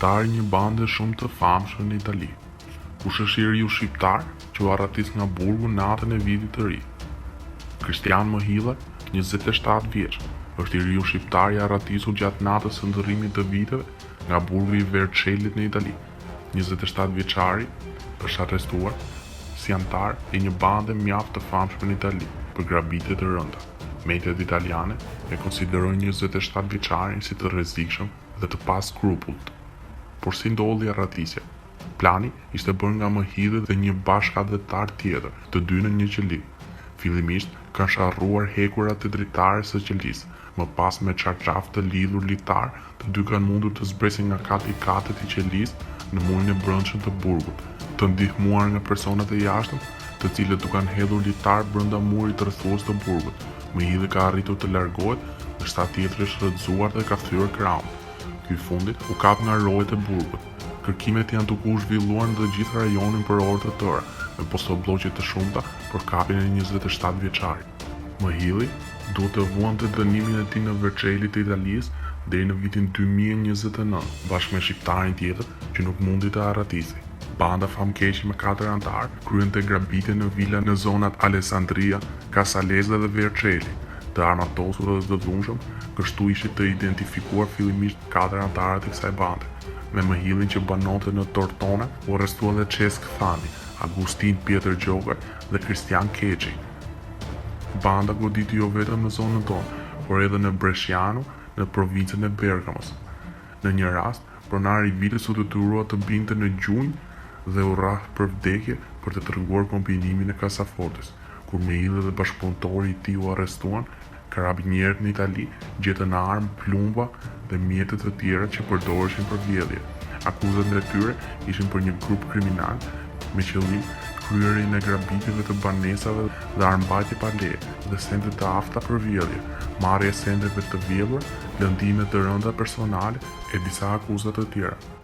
Antar një bande shumë të famshme në Itali. Kush është i riu shqiptar që u arratis nga burgu natën e vitit të ri? Kristian Mohilla, 27 vjeç, është i riu shqiptar i arratisur gjatë natës së ndërrimit të viteve nga burgu i Vercellit në Itali. 27 vjeçari është arrestuar si antar i një bande mjaft të famshme në Itali për grabitje të rënda. Mediat italiane e konsiderojnë 27 vjeçarin si të rrezikshëm dhe të pa skrupullt. Por si ndodhi arratisja? Plani ishte bërë nga Mohilla dhe një bashkëadhetar tjetër, të dy në një qeli. Fillimisht kanë sharruar hekurat e dritares së qelisë, më pas me çarçaf të lidhur litar, të dy kanë mundur të zbresin nga kati i katet i qelisë në murin e brendshëm të burgut, të ndihmuar nga personat e jashtëm, të cilët u kanë hedhur litar brenda murit të rrethues të burgut. Mohilla ka arritur të largohet dhe 7 tjetër është rrëzuar dhe ka thyer krahun. Ky i fundit u kap nga rojet e burgut. Kërkimet janë duke u zhvilluar në të gjithë rajonin për orë të tëra, me postobllogje të shumta për kapjen e 27 vjeçarit. Mohilla duhet të vuante dënimin e tij në Vercelli të Italisë deri në vitin 2029, bashkë me shqiptarin tjetër që nuk mundi të arratisi. Banda famkeqe me 4 antar kryente grabitje në vila në zonat Alessandria, Casalese dhe Vercelli. Të armatosur dhe të dhunshëm, kështu ishte të identifikuar fillimisht 4 antarët e kësaj bande. Me Mohillin që banonte në Tortona, u arrestua dhe Cesk Thani, Agustin Pjetër Gjokaj dhe Kristian Keqi. Banda goditi jo vetëm në zonën tonë, por edhe në Bresciano, në provincën e Bergamos. Në një rast, pronari i vitës u detyrua të binte në gjunjë dhe u rrah për vdekje për të treguar kombinimin e kasafortes. Kur Mohilla dhe bashkëpunëtori i tij u arrestuan, karabinierët në Itali gjetën armë, plumba dhe mjete të tjera që përdoreshin për vjedhje. Akuzat ndaj tyre ishin për një grup kriminal me qëllim kryerjen e grabitjeve të banesave dhe armbajtje pa leje dhe sende të afta për vjedhje, marrje sendeve të vjedhura, lëndime të rënda personale e disa akuza të tjera.